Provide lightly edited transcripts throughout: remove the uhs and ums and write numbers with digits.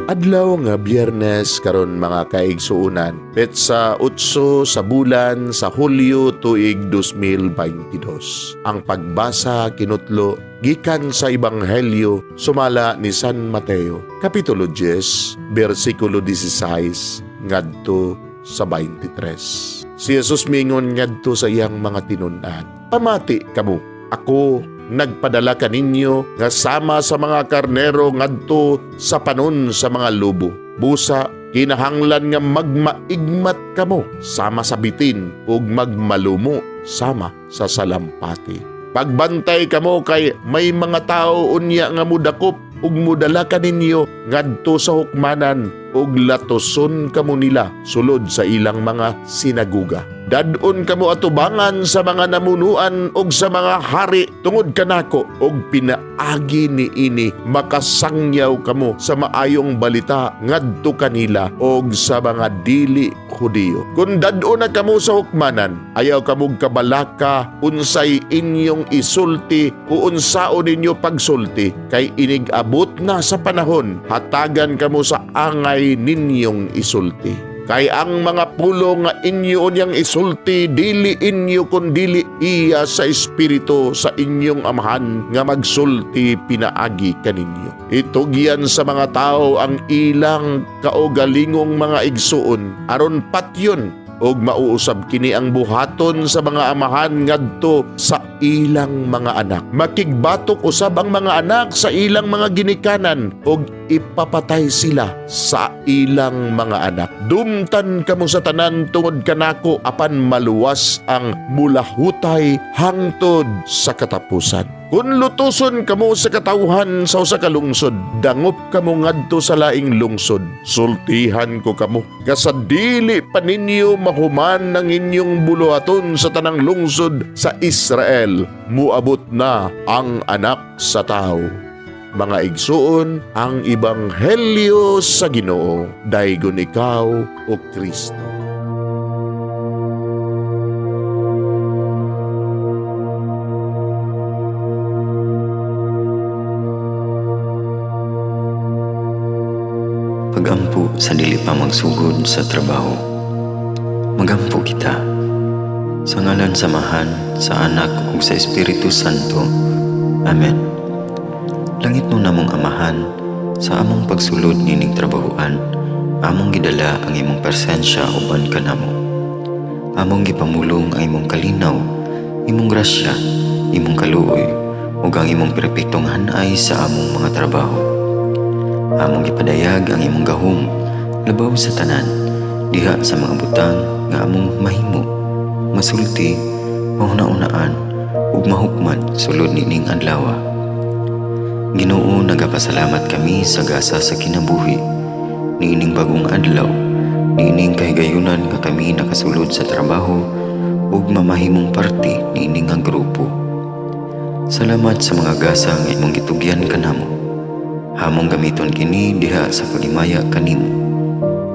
Adlaw nga Biyernes karon mga kaigsuunan, petsa 8 sa bulan sa Hulyo tuig 2022. Ang pagbasa kinutlo gikan sa Ebanghelyo sumala ni San Mateo, Kapitulo 10, versikulo 16 ngadto sa 23. Si Jesus mingon ngadto sa iyang mga tinun-an, "Pamati kamo, ako nagpadala kaninyo nga sama sa mga karnero ngadto sa panon sa mga lobo. Busa, kinahanglan nga magmaigmat kamo sama sa bitin ug magmalumo sama sa salampati. Pagbantay kamo kay may mga tao unya nga mudakop ug mudala kaninyo ngadto sa hukmanan ug latoson kamo nila sulod sa ilang mga sinaguga. Dadon kamo atubangan sa mga namunuan ug sa mga hari tungod kanako ug pinaagi niini makasangyaw kamo sa maayong balita ngadto kanila ug sa mga dili Hudiyo. Kun dadon na kamo sa hukmanan, ayaw kamog kabalaka unsay inyong isulti o unsaon ninyo pagsulti, kay inig-abot na sa panahon hatagan kamo sa angay ninyong isulti. Kay ang mga pulo nga inyo niyang isulti, dili inyo kundili iya sa espiritu sa inyong amahan nga magsulti pinaagi kaninyo. Itugyan sa mga tao ang ilang kaugalingong mga igsuon, aron patyon og mauusab kini ang buhaton sa mga amahan ngadto sa ilang mga anak. Makigbatok usab ang mga anak sa ilang mga ginikanan og ipapatay sila sa ilang mga anak. Dumtan kamo sa tanan tungod kanako apan maluwas ang mulahutay hangtod sa katapusan. Kung lutuson kamo sa katawhan sa usa ka lungsod, dangop kamo ngadto sa laing lungsod. Sultihan ko kamo, kasadili pa ninyo mahuman ng inyong buluhaton sa tanang lungsod sa Israel, muabot na ang Anak sa Tao. Mga igsuon, ang Ebanghelyo sa Ginoo, daygon ikaw o Kristo. Pagampo sa dili pa magsugod sa trabaho. Magampo kita sa ngalan samahan sa Anak ug sa Espiritu Santo. Amen. Langit no namong amahan, sa among pagsulod nining trabahoan, among gidala ang imong presensya uban kanamo. Among gipamulong ang imong kalinaw, imong grasya, imong kaluoy, ug ang imong perpektong hanay sa among mga trabaho. Among gipadayag ang imong gahom labaw sa tanan diha sa mga butang nga among mahimo, masulti, mahuna-unaan ug mahukman sulod nining adlaw. Ginoo, nagapasalamat kami sa gasa sa kinabuhi niining bagong adlaw, niining kahigayunan nga kami nakasulod sa trabaho ug mamahimong parte niining nga grupo. Salamat sa mga gasa nga imong gitugyan kanamo. Hamong gamiton kini diha sa pagimaya kanimo.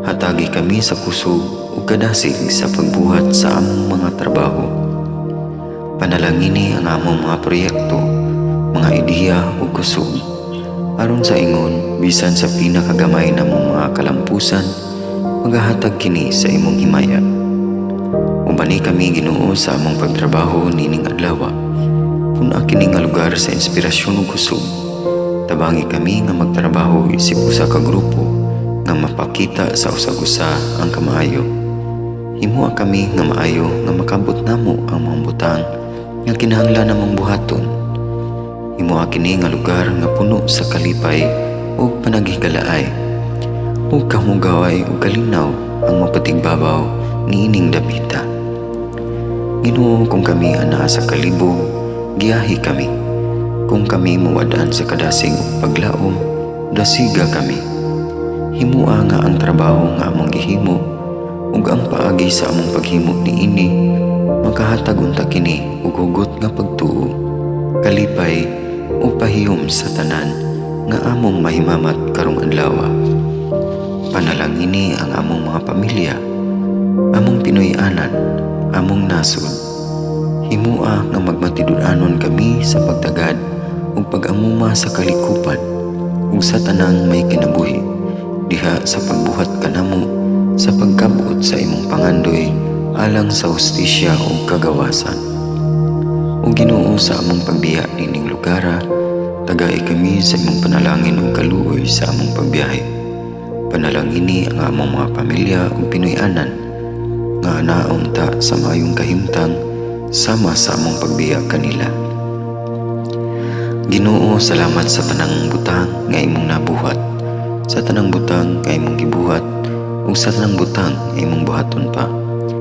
Hatagi kami sa kusog ug kadasig sa pagbuhat sa among mga trabaho. Panalangini ang among mga proyekto, mga ideya ug kusog, aron sa ingon bisan sa pinakagamay namong mga kalampusan, magahatag kini sa imong himaya. Ubani kami Ginoo sa among pagtrabaho nining adlaw. Puna kini nga lugar sa inspirasyon ug kusog. Tabangi kami nga magtrabaho isip usa ka grupo nga mapakita sa usag-usa ang kamaayo. Himuha kami nga maayo nga makabot namo ang mga butang nga kinahanglan namong buhaton. Himuha kini nga lugar nga puno sa kalipay ug panagihikalaay. Ug kamugaway ug kalinaw ang mapatigbabaw niining dapita. Ginoo, kung kami anaa sa kalibog, giyahi kami. Kung kami mawadaan sa kadasig ug paglaom, dasiga kami. Himua nga ang trabaho nga among gihimo ug ang paagi sa among paghimo niini makahatag unta kini og hugot nga pagtuo, kalipay ug pahiyom sa tanan nga among mahimamat karong adlaw. Panalangini ang among mga pamilya, among Pinoy-anan, among nasod. Himua nga magmatidud-anon kami sa pagtagad ug pag-amuma sa kalikupan ug sa tanang may kinabuhi, diha sa pagbuhat kanamo sa pagkabot sa imong pangandoy alang sa hustisya ug kagawasan. O Ginoo, sa among pagbiya nining lugara, tagay kami sa imong panalangin ug kaluoy sa among pagbiyahe. Panalangini ang among mga pamilya ug Pinoy-anan nga anaon ta sa maayong kahimtang sama sa among pagbiya kanila. Ginoo, salamat sa tanang butang nga imong nabuhat, sa tanang butang nga imong gibuhat ug sa tanang butang nga imong buhaton pa.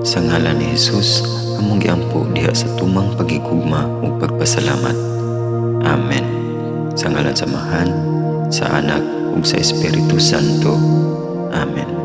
Sa ngalan ni Jesus, among giampo diha sa tumang pagigugma ug pagpasalamat. Amen. Sa ngalan sa Amahan, sa Anak ug sa Espiritu Santo. Amen.